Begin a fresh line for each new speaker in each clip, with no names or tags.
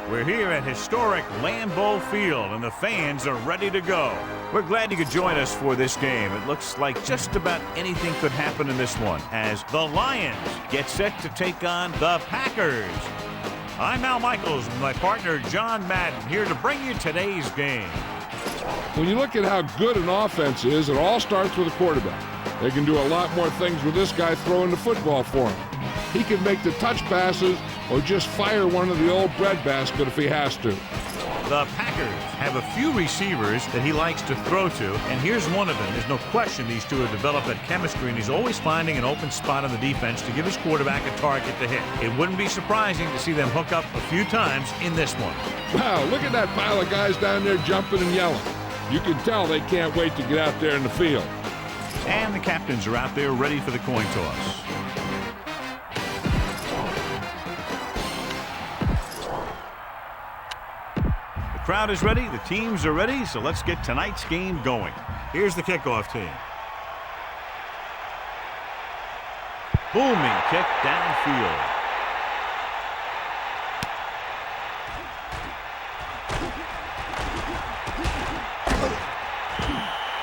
We're here at historic Lambeau Field, and the fans are ready to go. We're glad you could join us for this game. It looks like just about anything could happen in this one as the Lions get set to take on the Packers. I'm Al Michaels with my partner John Madden here to bring you today's game.
When you look at how good an offense is, it all starts with a quarterback. They can do a lot more things with this guy throwing the football for him. He can make the touch passes or just fire one of the old breadbasket if he has to.
The Packers have a few receivers that he likes to throw to, and here's one of them. There's no question these two have developed that chemistry, and he's always finding an open spot on the defense to give his quarterback a target to hit. It wouldn't be surprising to see them hook up a few times in this one.
Wow, look at that pile of guys down there jumping and yelling. You can tell they can't wait to get out there in the field.
And the captains are out there ready for the coin toss. The crowd is ready, the teams are ready, so let's get tonight's game going. Here's the kickoff team. Booming kick downfield.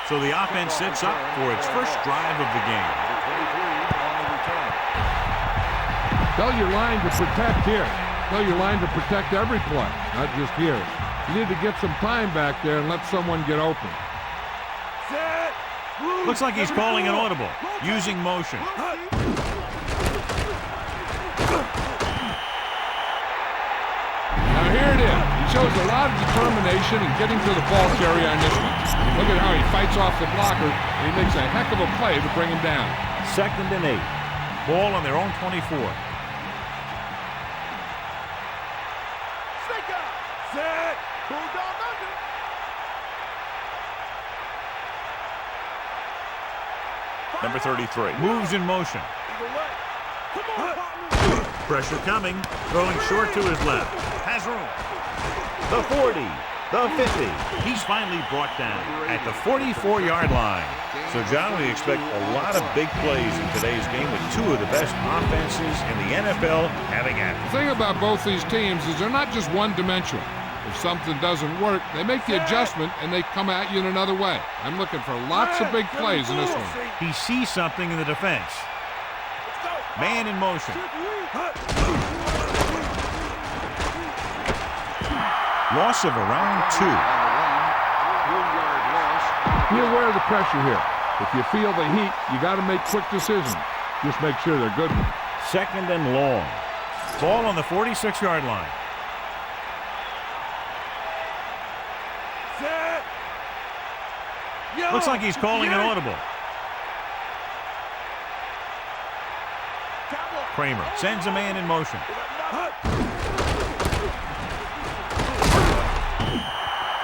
So the offense sets up for its first drive of the game.
Tell your line to protect here. Tell your line to protect every play, not just here. You need to get some time back there and let someone get open.
Looks like he's calling an audible, using motion.
Now here it is. He shows a lot of determination in getting to the ball carrier on this one. Look at how he fights off the blocker, and he makes a heck of a play to bring him down.
2nd and 8. Ball on their own 24. Number 33 moves in motion. Pressure coming, throwing short to his left. Has room. The 40, the 50. He's finally brought down at the 44-yard line. So, John, we expect a lot of big plays in today's game with two of the best offenses in the NFL having at it.
The thing about both these teams is they're not just one-dimensional. If something doesn't work, they make the adjustment and they come at you in another way. I'm looking for lots of big plays in this one.
He sees something in the defense. Man in motion. Loss of around 2.
Be aware of the pressure here. If you feel the heat, you got to make quick decisions. Just make sure they're good ones.
2nd and long. Ball on the 46-yard line. Looks like he's calling an audible. Kramer sends a man in motion.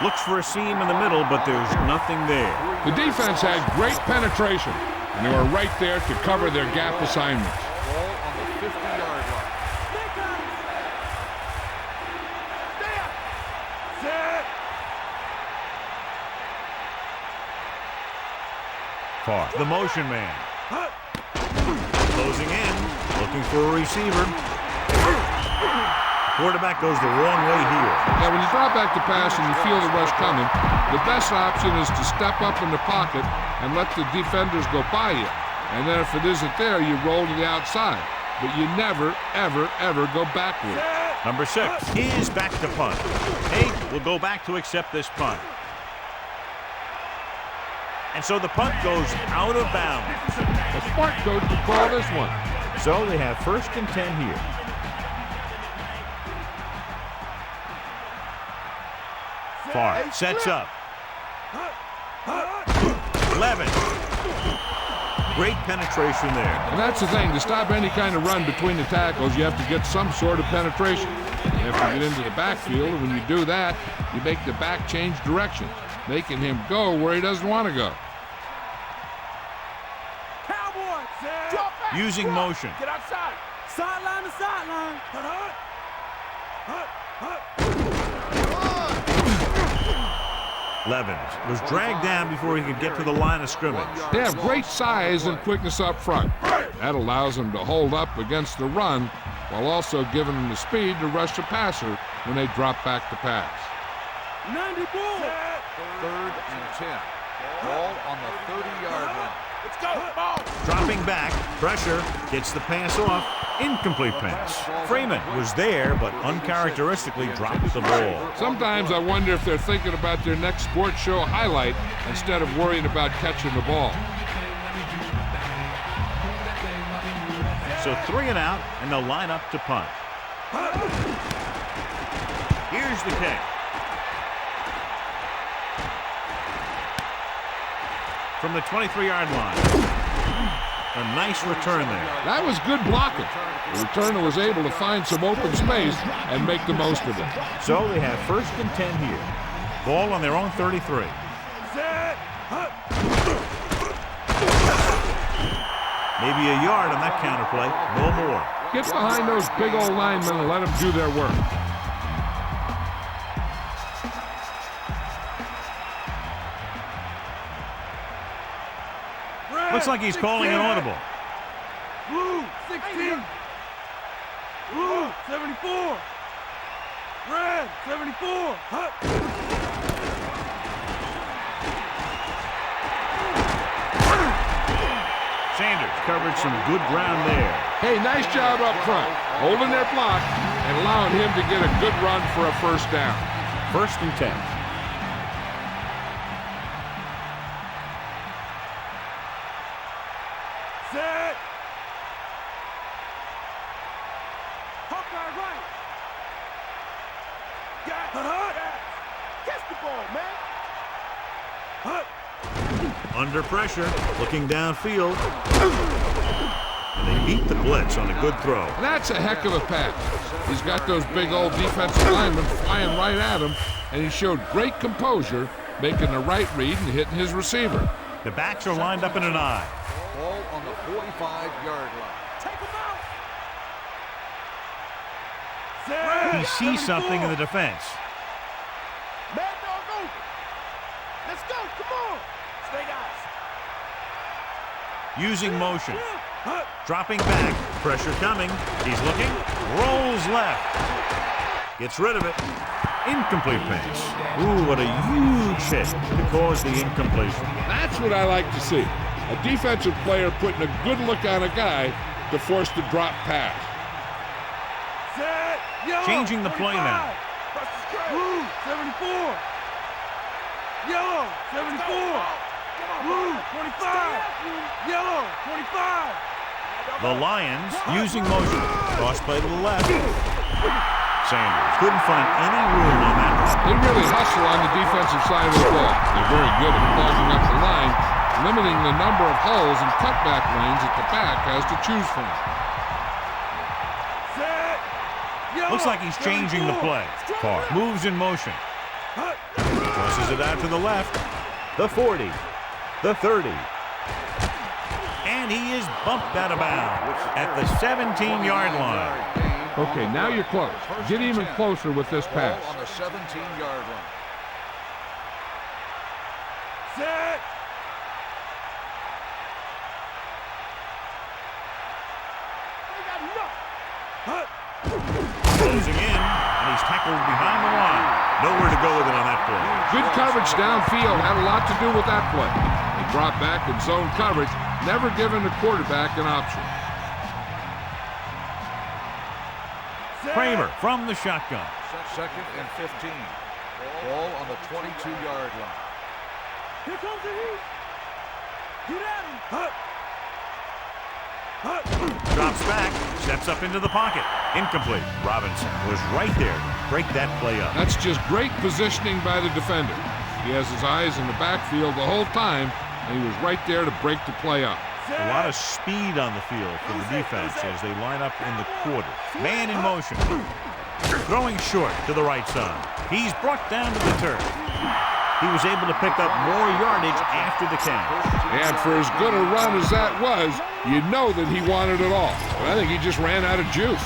Looks for a seam in the middle, but there's nothing there.
The defense had great penetration, and they were right there to cover their gap assignments.
Ball on the 50-yard line.
Carr, the motion man. Closing in, looking for a receiver. Quarterback goes the wrong way here.
Now, when you drop back to pass and you feel the rush coming, the best option is to step up in the pocket and let the defenders go by you. And then if it isn't there, you roll to the outside. But you never, ever, ever go backward.
Number 6 is back to punt. Haig will go back to accept this punt. And so the punt goes out of bounds.
A smart coach would call this one.
So they have 1st and 10 here. Favre sets up. Levens. Great penetration there.
And that's the thing. To stop any kind of run between the tackles, you have to get some sort of penetration. You have to get into the backfield, and when you do that, you make the back change direction, making him go where he doesn't want to go.
Using motion.
Get outside.
Sideline to sideline.
Levens was dragged down before he could get to the line of scrimmage.
They have great size and quickness up front. That allows them to hold up against the run while also giving them the speed to rush the passer when they drop back to pass.
90 ball.
3rd and 10. Ball on the 30-yard line. Let's go. Ball.
Dropping back, pressure, gets the pass off, incomplete pass. Freeman was there, but uncharacteristically dropped the ball.
Sometimes I wonder if they're thinking about their next sports show highlight instead of worrying about catching the ball.
So 3 and out, and they'll line up to punt. Here's the kick. From the 23-yard line. A nice return there.
That was good blocking. The returner was able to find some open space and make the most of it.
So they have 1st and 10 here. Ball on their own 33. Maybe a yard on that counterplay. No more.
Get behind those big old linemen and let them do their work.
Looks like he's calling an audible.
Blue, 16. Blue, 74. Red, 74.
Sanders covered some good ground there.
Hey, nice job up front, holding their block and allowing him to get a good run for a 1st down.
1st and 10.
Set. Hawkeye right. Got catch the ball, man.
Under pressure, looking downfield. And they beat the blitz on a good throw.
That's a heck of a pass. He's got those big old defensive linemen flying right at him, and he showed great composure, making the right read and hitting his receiver.
The backs are lined up in an I.
Ball on the 45-yard line.
Take him out.
He sees something in the defense.
Mad dog over. Let's go. Come on. Stay guys.
Using motion. Dropping back. Pressure coming. He's looking. Rolls left. Gets rid of it. Incomplete pass. Ooh, what a huge hit to cause the incompletion.
That's what I like to see. A defensive player putting a good look on a guy to force the drop pass.
Set. Yellow,
Changing the play now.
Blue, 74. Yellow, 74. Blue, 25. Yellow, 25.
The Lions using motion. Cross play to the left. Sanders couldn't find any room on that one.
They really hustle on the defensive side of the ball. They're very good at clogging up the line, limiting the number of holes and cutback lanes that the back has to choose from.
Looks like he's changing the play. Carr moves in motion. Tosses it out to the left. The 40. The 30. And he is bumped out of bounds at the 17-yard line.
Okay, now you're close. Get even closer with this pass.
Ball on the 17-yard line.
Set.
Closing in, and he's tackled behind the line. Nowhere to go with it on that play.
Good coverage downfield had a lot to do with that play. They dropped back in zone coverage, never giving the quarterback an option.
Kramer from the shotgun.
2nd and 15. Ball on the 22-yard line.
Here comes the heat. Get at him.
Drops back, steps up into the pocket. Incomplete. Robinson was right there to break that play up.
That's just great positioning by the defender. He has his eyes in the backfield the whole time, and he was right there to break the play up.
A lot of speed on the field for the defense as they line up in the quarter. Man in motion. Throwing short to the right side. He's brought down to the turf. he was able to pick up more yardage after the catch.
And for as good a run as that was, you know that he wanted it all. But I think he just ran out of juice.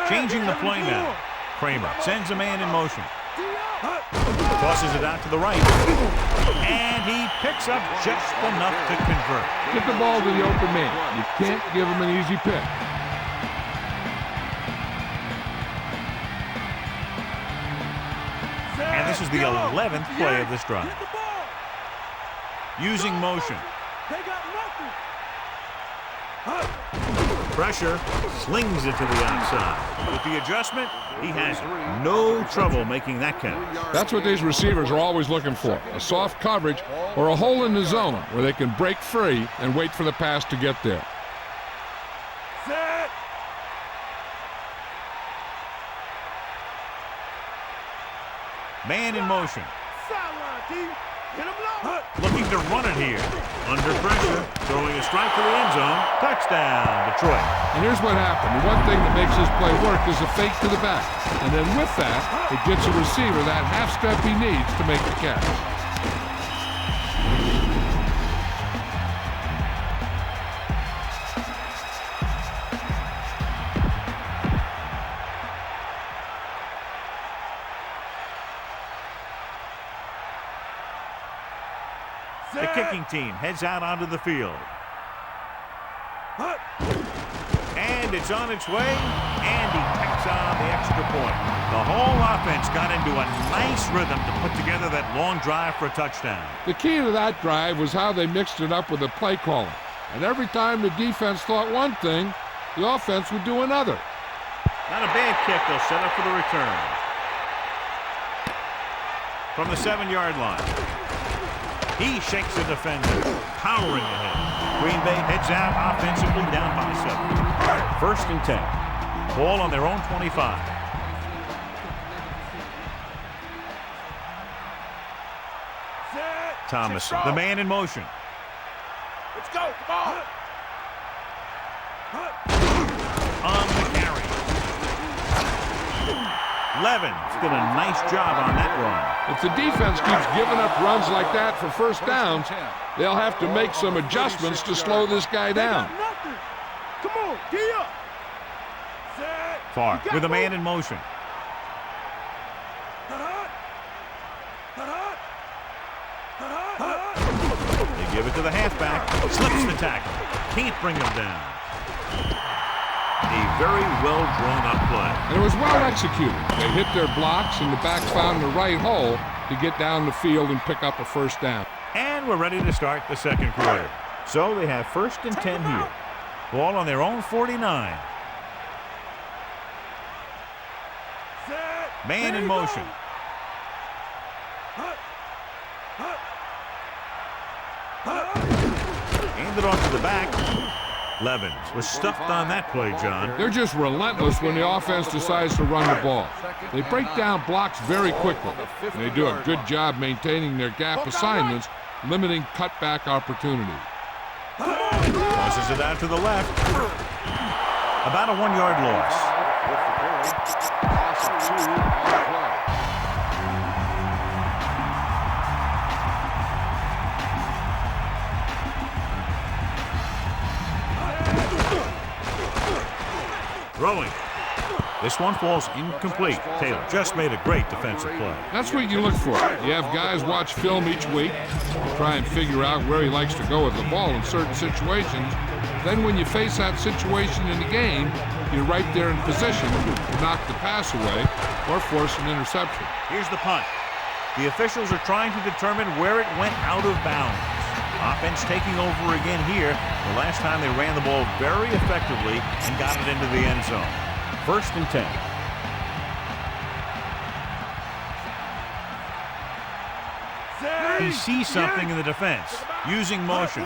Changing the play now. Kramer sends a man in motion. Tosses it out to the right. And he picks up just enough to convert.
Get the ball to the open man. You can't give him an easy pick.
And this is the 11th play of this drive. Using motion. Pressure, slings it to the outside. With the adjustment, he has no trouble making that count.
That's what these receivers are always looking for, a soft coverage or a hole in the zone where they can break free and wait for the pass to get there.
Set.
Man in motion.
Sideline, D. Hit him low.
Looking to run it here. Under pressure, throwing a strike to the end zone. Touchdown, Detroit.
And here's what happened. The one thing that makes this play work is a fake to the back. And then with that, it gets a receiver that half step he needs to make the catch.
The kicking team heads out onto the field. And it's on its way, and he picks on the extra point. The whole offense got into a nice rhythm to put together that long drive for a touchdown.
The key to that drive was how they mixed it up with the play calling. And every time the defense thought one thing, the offense would do another.
Not a bad kick. They'll set up for the return. From the 7-yard line. He shakes the defender, powering ahead. Green Bay heads out offensively down by 7. First and 10. Ball on their own 25. Thomas, the man in motion.
Let's go. Come
On the carry. Levens did a nice job on that run.
If the defense keeps giving up runs like that for first downs, they'll have to make some adjustments to slow this guy down.
Come on, get up. Set.
Favre with a man in motion. They give it to the halfback. Slips the tackle. Can't bring him down. A very well drawn up play.
And it was well executed. They hit their blocks and the backs found the right hole to get down the field and pick up a first down.
And we're ready to start the second quarter. So they have first and 10 here. Ball on their own 49. Man in motion. Handed off to the back. Levens was stuffed on that play, John.
They're just relentless when the offense decides to run the ball. They break down blocks very quickly, and they do a good job maintaining their gap assignments, limiting cutback opportunities.
Tosses it out to the left. About a 1-yard loss. Throwing. This one falls incomplete. Taylor just made a great defensive play.
That's what you look for. You have guys watch film each week, try and figure out where he likes to go with the ball in certain situations. Then when you face that situation in the game, you're right there in position to knock the pass away or force an interception.
Here's the punt. The officials are trying to determine where it went out of bounds. Offense taking over again here. The last time they ran the ball very effectively and got it into the end zone. First and 10. He sees something in the defense. Using motion.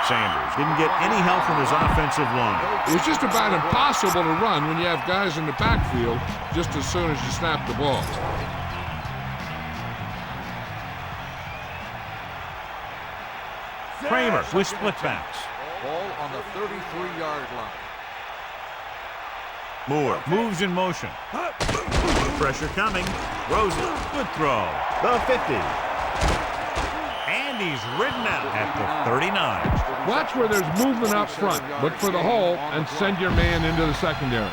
Sanders didn't get any help from his offensive line.
It was just about impossible to run when you have guys in the backfield just as soon as you snap the ball.
Kramer with split backs.
Ball on the 33-yard line.
Moore moves in motion. Pressure coming. Throws it. Good throw. The 50. And he's ridden out at the 39.
Watch where there's movement up front. Look for the hole and send your man into the secondary.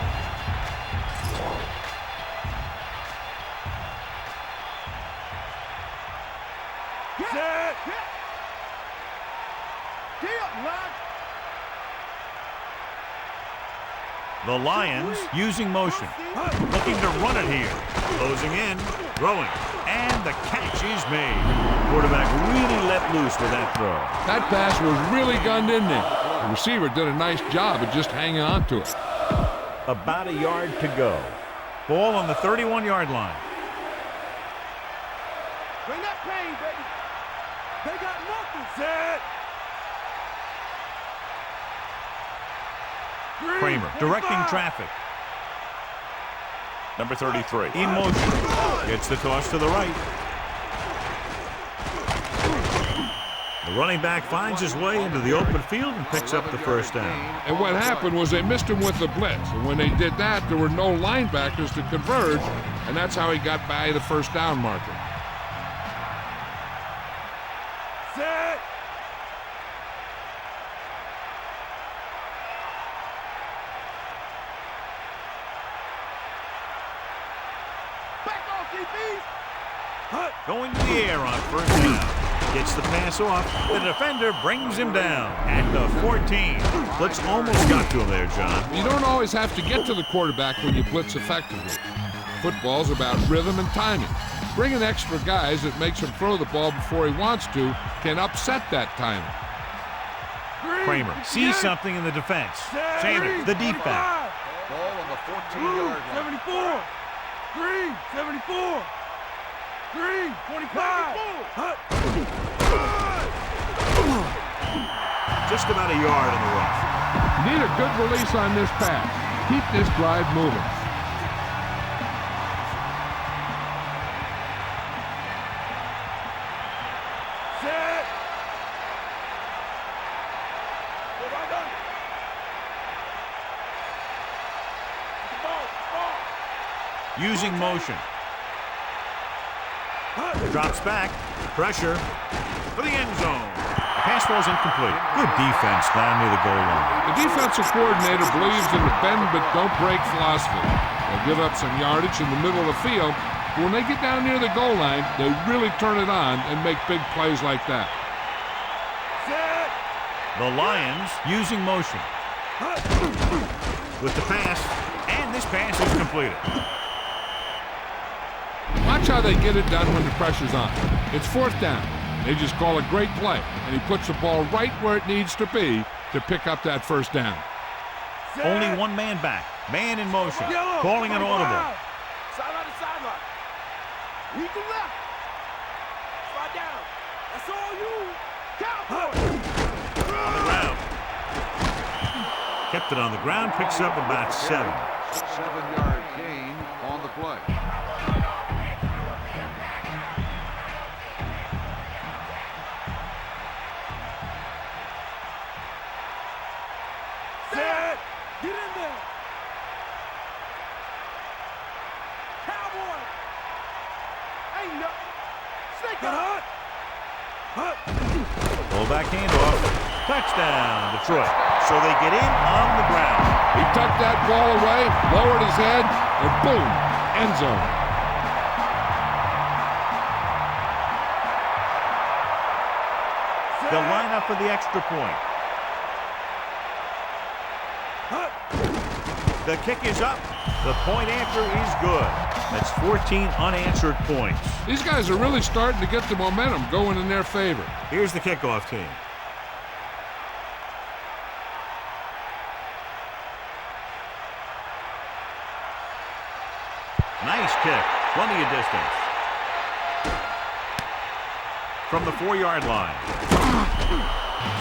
The Lions using motion. Looking to run it here. Closing in. Throwing. And the catch is made. Quarterback really let loose with that throw.
That pass was really gunned in there. The receiver did a nice job of just hanging on to it.
About a yard to go. Ball on the 31-yard line.
Bring that pain, baby. They got nothing. Set.
Kramer directing traffic. Number 33 in motion. Gets the toss to the right. The running back finds his way into the open field and picks up the first down.
And what happened was they missed him with the blitz. And when they did that, there were no linebackers to converge, and that's how he got by the first down marker.
Set. Back off, DBs.
Going to the air on first down. Gets the pass off. The defender brings him down at the 14. Blitz almost got to him there, John.
You don't always have to get to the quarterback when you blitz effectively. Football's about rhythm and timing. Bringing extra guys that makes him throw the ball before he wants to can upset that timing.
Kramer sees something in the defense. Chambers, the deep back.
Ball on the 14-yard line.
74. Green, 74. Green, 25.
Just about a yard in the rough.
You need a good release on this pass. Keep this drive moving.
Set.
Using motion. Drops back. Pressure for the end zone. Pass ball's incomplete. Good defense down near the goal line.
The defensive coordinator believes in the bend but don't break philosophy. They'll give up some yardage in the middle of the field, but when they get down near the goal line, they really turn it on and make big plays like that.
Set.
The Lions using motion. With the pass, and this pass is completed.
Watch how they get it done when the pressure's on. It's fourth down. They just call a great play, and he puts the ball right where it needs to be to pick up that first down.
Set.
Only one man back. Man in motion.
Yellow.
Calling an audible.
Sideline to sideline. We to left. Slide down. That's all you. Cowboy.
On the ground. Kept it on the ground. Picks up about 7.
7-yard gain on the play.
Set. Get in there. Cowboy. Ain't nothing. Snake hut.
Fullback handoff. Touchdown, Detroit. So they get in on the ground.
He tucked that ball away, lowered his head, and boom, end zone.
They'll line up for the extra point. The kick is up. The point after is good. That's 14 unanswered points.
These guys are really starting to get the momentum going in their favor.
Here's the kickoff team. Nice kick. Plenty of distance. From the 4-yard line.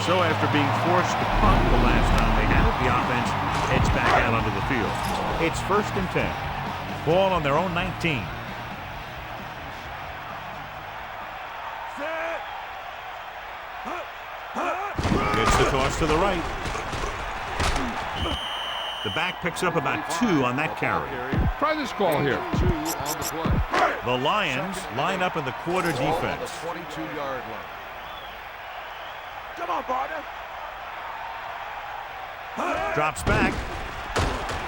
So after being forced to punt the last time they had it, the offense heads back out onto the field. It's 1st and 10. Ball on their own 19.
Set.
Toss to the right. The back picks up about 2 on that carry.
Try this call here.
2 on the play.
The Lions line up in the quarter
Ball on
defense.
the 22-yard line.
Come on, partner.
Drops back.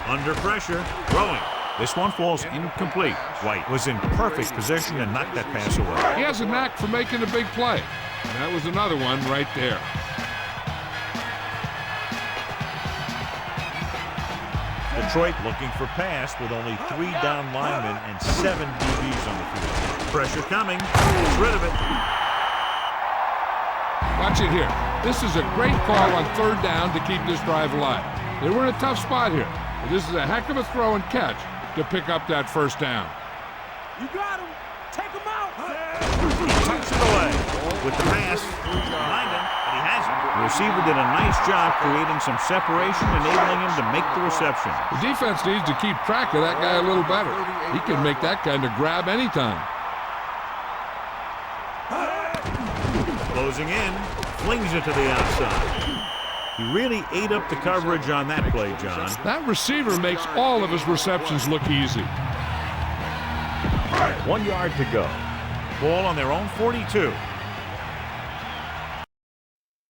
Under pressure. Throwing. This one falls incomplete. White was in perfect position and knocked that pass away.
He has a knack for making a big play. And that was another one right there.
Detroit looking for pass with only 3 down linemen and 7 DBs on the field. Pressure coming. Gets rid of it.
Watch it here. This is a great call on 3rd down to keep this drive alive. They were in a tough spot here. But this is a heck of a throw and catch to pick up that 1st down.
You got him. Take him out.
He tucks it away with the pass. Behind him, but he has it. The receiver did a nice job creating some separation, enabling him to make the reception.
The defense needs to keep track of that guy a little better. He can make that kind of grab anytime.
Closing in, flings it to the outside. He really ate up the coverage on that play, John.
That receiver makes all of his receptions look easy.
1 yard to go. Ball on their own 42.